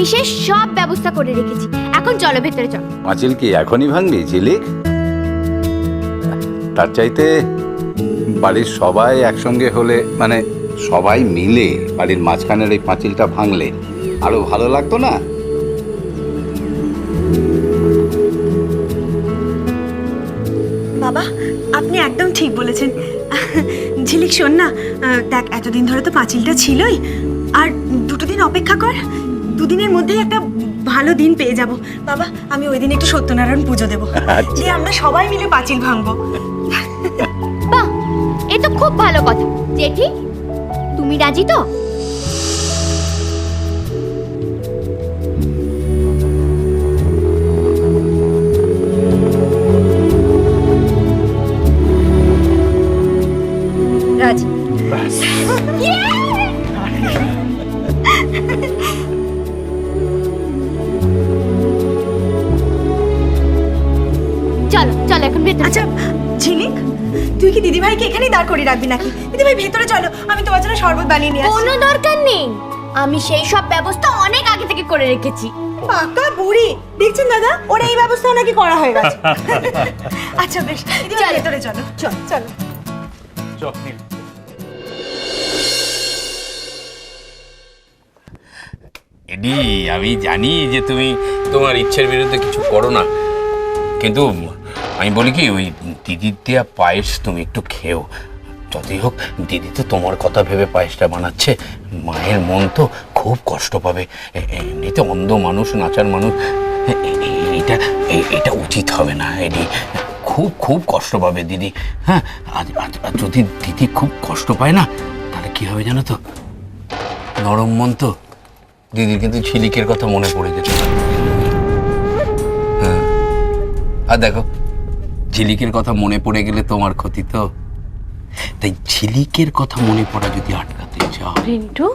আমি সে সব ব্যবস্থা করে রেখেছি। এখন চলো ভেতরে চলো। পাঁচিল কি এখনই ভাঙবি ঝিলিক? তার চাইতে বাড়ির সবাই একসঙ্গে হলে, মানে সবাই মিলে বাড়ির মাঝখানের এই পাঁচিলটা ভাঙলে আরো ভালো লাগতো না? বাবা, আপনি একদম ঠিক বলেছেন। ঝিলিক শোন না, দেখ এতদিন ধরে তো পাঁচিলটা ছিলই, আর দুটো দিন অপেক্ষা কর, দুদিনের মধ্যেই একটা ভালো দিন পেয়ে যাব। বাবা, আমি ওই দিন একটু সত্যনারায়ণ পুজো দেবো, যে আমরা সবাই মিলে পাঁচিল ভাঙবো। বাহ, এ তো খুব ভালো কথা। জেঠি, তুমি রাজি তো? রাজি। চলো চলো এখন ভেতরে। আচ্ছা ঝিলিক, তুই কি দিদিভাইকে এখানেই দাঁড় করিয়ে রাখবি নাকি? দিদিভাই ভেতরে চলো, আমি তোমার জন্য শরবত বানিয়ে নিয়ে আসছি। কোনো দরকার নেই, আমি সেই সব ব্যবস্থা অনেক আগে থেকে করে রেখেছি। পাকা বুড়ি, দেখছেন দাদা, ওরা এই ব্যবস্থাও নাকি করা হয়ে গেছে। আচ্ছা বেশ, দিদিভাই ভেতরে চলো। চলো চলো। এডি, আমি জানি যে তুমি তোমার ইচ্ছের বিরুদ্ধে কিছু করো না, কিন্তু আমি বলি কি, ওই দিদির দেয়া পায়েস তুমি একটু খেও। যতই হোক দিদি তো তোমার কথা ভেবে পায়েসটা বানাচ্ছে, মায়ের মন তো খুব কষ্ট পাবে। এমনিতে অন্ধ মানুষ, নাচার মানুষ, এটা এটা উচিত হবে না এডি। খুব খুব কষ্ট পাবে দিদি। হ্যাঁ, আর যদি দিদি খুব কষ্ট পায় না, তাহলে কি হবে জানো তো? নরম মন তো, দিদির কিন্তু ঝিলিকের কথা মনে পড়ে যেতে পারে। হ্যাঁ, আর দেখো, ঝিলিকের কথা মনে পড়ে গেলে তোমার ক্ষতি তো। তাই ঝিলিকের কথা মনে পড়া যদি আটকাতে চাও। রিন্টু,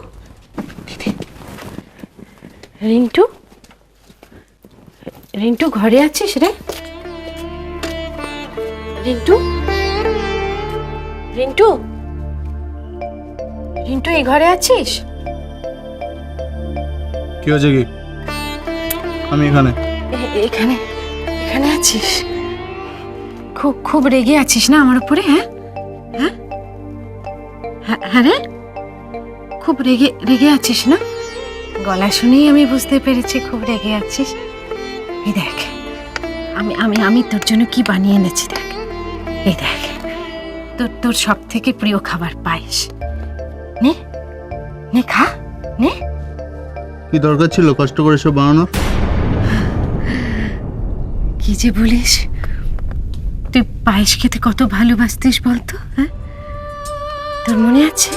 রিন্টু, রিন্টু ঘরে আছিস রে? রিন্টু, রিন্টু, রিন্টু এই ঘরে আছিস? কি হয়েছে কি? আমি এখানে। এখানে এখানে আছিস? খুব খুব রেগে আছিস না আমার উপরে? হ্যাঁ হ্যাঁ হ্যাঁ রে, খুব রেগে রেগে আছিস না? গলা শুনেই আমি বুঝতে পেরেছি খুব রেগে আছিস। এই দেখ, আমি আমি আমি তোর জন্য কি বানিয়ে এনেছি দেখ। এই দেখ, তোর তোর সব থেকে প্রিয় খাবার পায়েস। নে নে, খা, নে। কি দরকার ছিল কষ্ট করে সব বানানো? কি যে বলিস, তুই পায়েস খেতে কত ভালোবাসতিস বলতো? হ্যাঁ, তোর মনে আছে?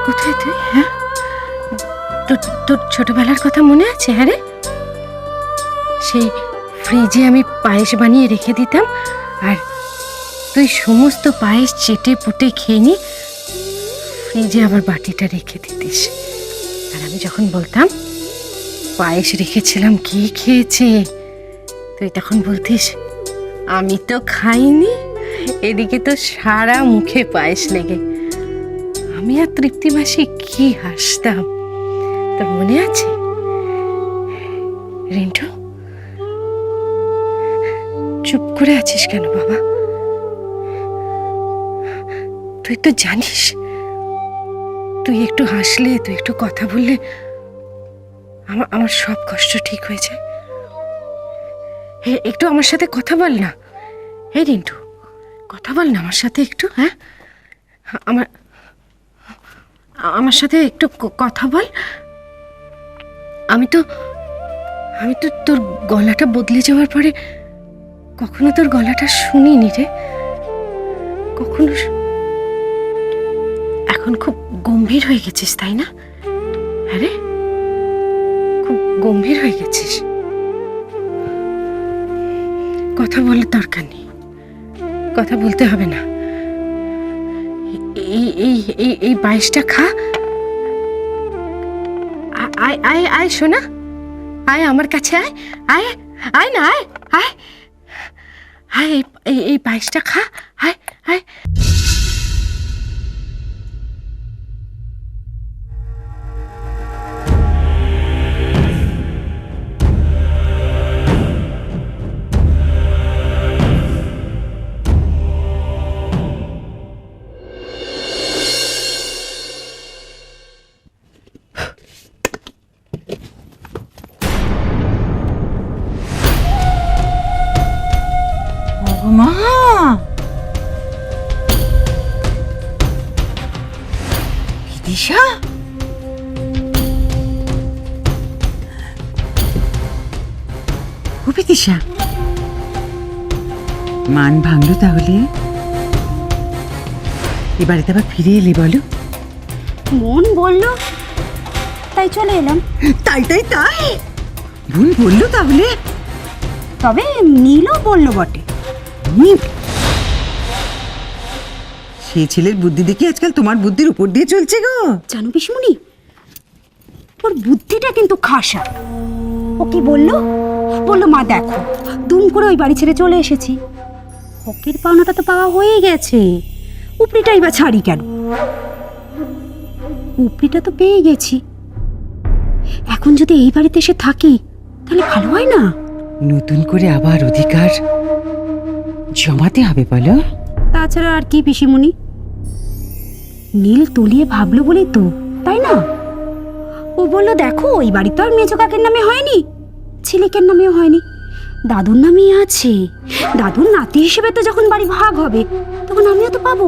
কোথায় তুই? হ্যাঁ, তোর তোর ছোটবেলার কথা মনে আছে? হ্যাঁ রে, সেই ফ্রিজে আমি পায়েস বানিয়ে রেখে দিতাম, আর তুই সমস্ত পায়েস চেটে পুটে খেয়ে নি ফ্রিজে আবার বাটিটা রেখে দিতিস। আর আমি যখন বলতাম পায়েস রেখেছিলাম, কি খেয়েছে, তুই তখন বলতিস আমি তো খাইনি, এদিকে তো সারা মুখে পায়েস লেগে। আমি আর তৃপ্তি মাসি কি হাসতাম, তোর মনে আছে? রিন্টু, চুপ করে আছিস কেন বাবা? তুই তো জানিস, তুই একটু হাসলে, তুই একটু কথা বললে আমার আমার সব কষ্ট ঠিক হয়ে যায়। একটু আমার সাথে কথা বল না। হে রিন্টু, কথা বল না আমার সাথে একটু। হ্যাঁ, আমার আমার সাথে একটু কথা বল। আমি তো তোর গলাটা বদলে যাওয়ার পরে কখনো তোর গলাটা শুনিনি রে, কখনো। এখন খুব গম্ভীর হয়ে গেছিস তাই না? হ্যাঁ রে, খুব গম্ভীর হয়ে গেছিস। কথা বলার দরকার নেই, কথা বলতে হবে না। এই এই এই এই পায়েসটা খা। আয় আয় আয় সোনা, আয় আমার কাছে, আয় আয় আয় না, আয় আয় আয়, এই পায়েসটা খা, আয় আয়। বিদিশা, ও বিদিশা, মান ভাঙলো তাহলে? এবারে আবার ফিরে এলি বলো? মন বললো তাই চলে এলাম। তাই তাই তাই, বোন বললো তাহলে? তবে নীলও বললো বটে। নীল? সেই ছেলের বুদ্ধি দেখি আজকাল তোমার বুদ্ধির উপর দিয়ে চলছে গো। জানো পিসমুনি, ওর বুদ্ধিটা কিন্তু খাসা। ও কি বললো? বললো মা দেখো, দুম করে ওই বাড়ি ছেড়ে চলে এসেছি, হকের পাওনাটা তো পাওয়া হয়ে গেছে, উপরিটাই বা ছাড়ি কেন? উপরিটা তো পেয়ে গেছি, এখন যদি এই বাড়িতে এসে থাকি তাহলে ভালো হয় না? নতুন করে আবার অধিকার জমাতে হবে বলো? তাছাড়া আর কি পিসিমণি, নীল তলিয়ে ভাবলো বলেই তো, তাই না? ও বললো দেখো, ওই বাড়ি তো আর মেজো কাকের নামে হয়নি, ছেলেকের নামেও হয়নি, দাদুর নামেই আছে। দাদুর নাতি হিসেবে তো যখন বাড়ি ভাগ হবে তখন আমিও তো পাবো।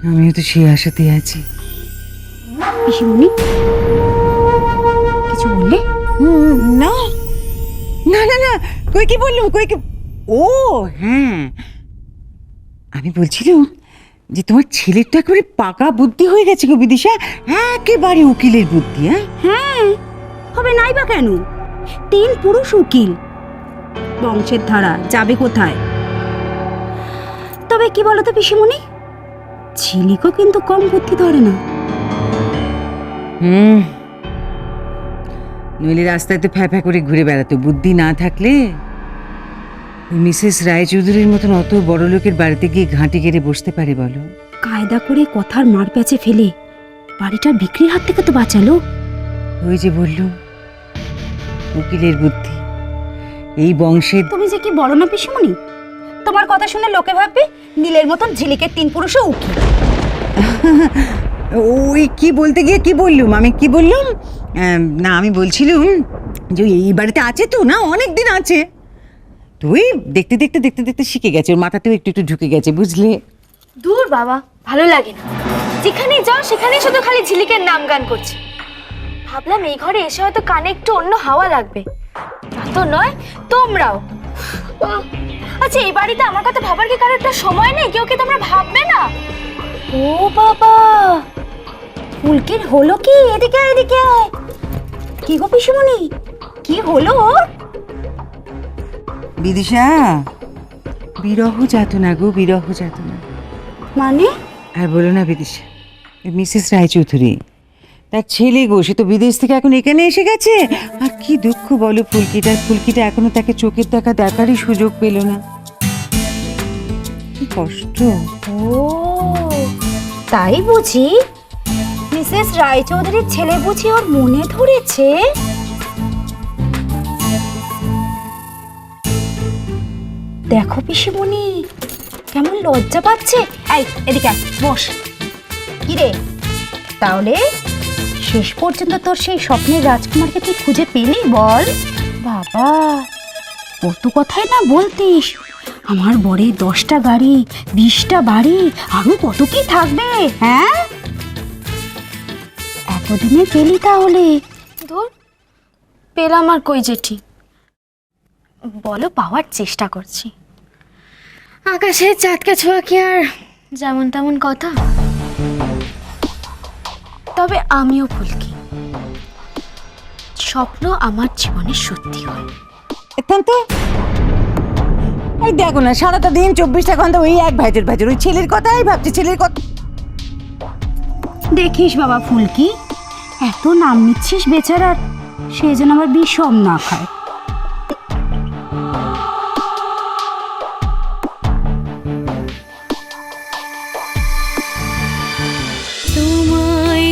আমিও তো সেই আশাতে আছি। পিসিমণি কিছু বললে? না না না না, কই কি বললুম, কই কি? ও হ্যাঁ, আমি বলছিলাম যে তোমার ছেলের তো একেবারে পাকা বুদ্ধি হয়ে গেছে গো বিদিশা, একেবারে উকিলের বুদ্ধি। হ্যাঁ, হবে নাই বা কেন? 3 পুরুষ উকিল, বংশের ধারা যাবে কোথায়? তবে কি বলতো পিসিমণি, ঝিলিকও কিন্তু কম বুদ্ধি ধরে না। নইলে রাস্তায় তো ফ্যাঁ ফ্যাঁ করে ঘুরে বেড়াতো, বুদ্ধি না থাকলে মিসেস রায়চৌধুরীর মতন অত বড় লোকের বাড়িতে গিয়ে ঘাঁটি গেড়ে বসতে পারে বলো? কায়দা করে কথার মার প্যাচে ফেলে বাড়িটা বিক্রির হাত থেকে তো বাঁচালো। ওই যে বললুম, উকিলের বুদ্ধি এই বংশের। তুমি যে কি বলো না পিসিমণি, তোমার কথা শুনে লোকে ভাববে নীলের মতন ঝিলিকের 3 পুরুষও উকিল। ওই কি বলতে গিয়ে কি বললুম, আমি কি বললুম? না, আমি বলছিলুম যে এই বাড়িতে আছে তো না, অনেক দিন আছে, তুই দেখতে দেখতে দেখতে দেখতে শিখে গেছে, ওর মাথাতেও একটু একটু ঢুকে গেছে, বুঝলে? দূর বাবা, ভালো লাগে না, যেখানে যাও সেখানে শুধু খালি ঝিলিকের নাম গান করছে। ভাবলাম এই ঘরে এসে হয়তো কানে একটু অন্য হাওয়া লাগবে, তা তো নয়, তোমরাও। আচ্ছা, এই বাড়িতে আমার কথা ভাবার কি কারো একটা সময় নেই? কেউ কি তোমরা ভাববে না? ও বাবা, ফুলকির হলো কি? এদিকে আয়, এদিকে আয়। কি গো পিসিমণি, কি হলো ওর? বিদিশা, বিরহ যাতনা গো, বিরহ যাতনা। মানে? আর বলো না বিদিশা, মিসেস রায়চৌধুরী তার ছেলে গো, সে তো বিদেশ থেকে এখন এখানে এসে গেছে, আর কি দুঃখ বলো ফুলকিটা এখনো তাকে চোখের দেখা দেখারই সুযোগ পেল না, কি কষ্ট। ও তাই বুঝি? মিসেস রায়চৌধুরীর ছেলে বুঝি ওর মনে ধরেছে? দেখো পিসিমণি কেমন লজ্জা পাচ্ছে। এই এদিকে আয়, বস। কি রে, তাহলে শেষ পর্যন্ত তোর সেই স্বপ্নের রাজকুমারকে তুই খুঁজে পেলি বল? বাবা, কত কথাই না বলতিস, আমার বরে 10টা গাড়ি, 20টা বাড়ি, আরো কত কি থাকবে। হ্যাঁ, এতদিনে পেলি তাহলে? ধুর, পেলাম আর কই জেঠি, বলো পাওয়ার চেষ্টা করছি। আকাশের চাঁদকে ছোঁয়া কি আর যেমন তেমন কথা? তবে আমিও ফুলকি, স্বপ্ন আমার জীবনে সত্যি হয়। এখন তো এই দেখো না, সারাটা দিন 24টা ঘন্টা ওই এক ভেজর ওই ছেলের কথাই ভাবছি, ছেলের কথা। দেখিস বাবা ফুলকি, এত নাম নিচ্ছিস বেচারার, সে যেন আবার বিষম না খায়। তোমায়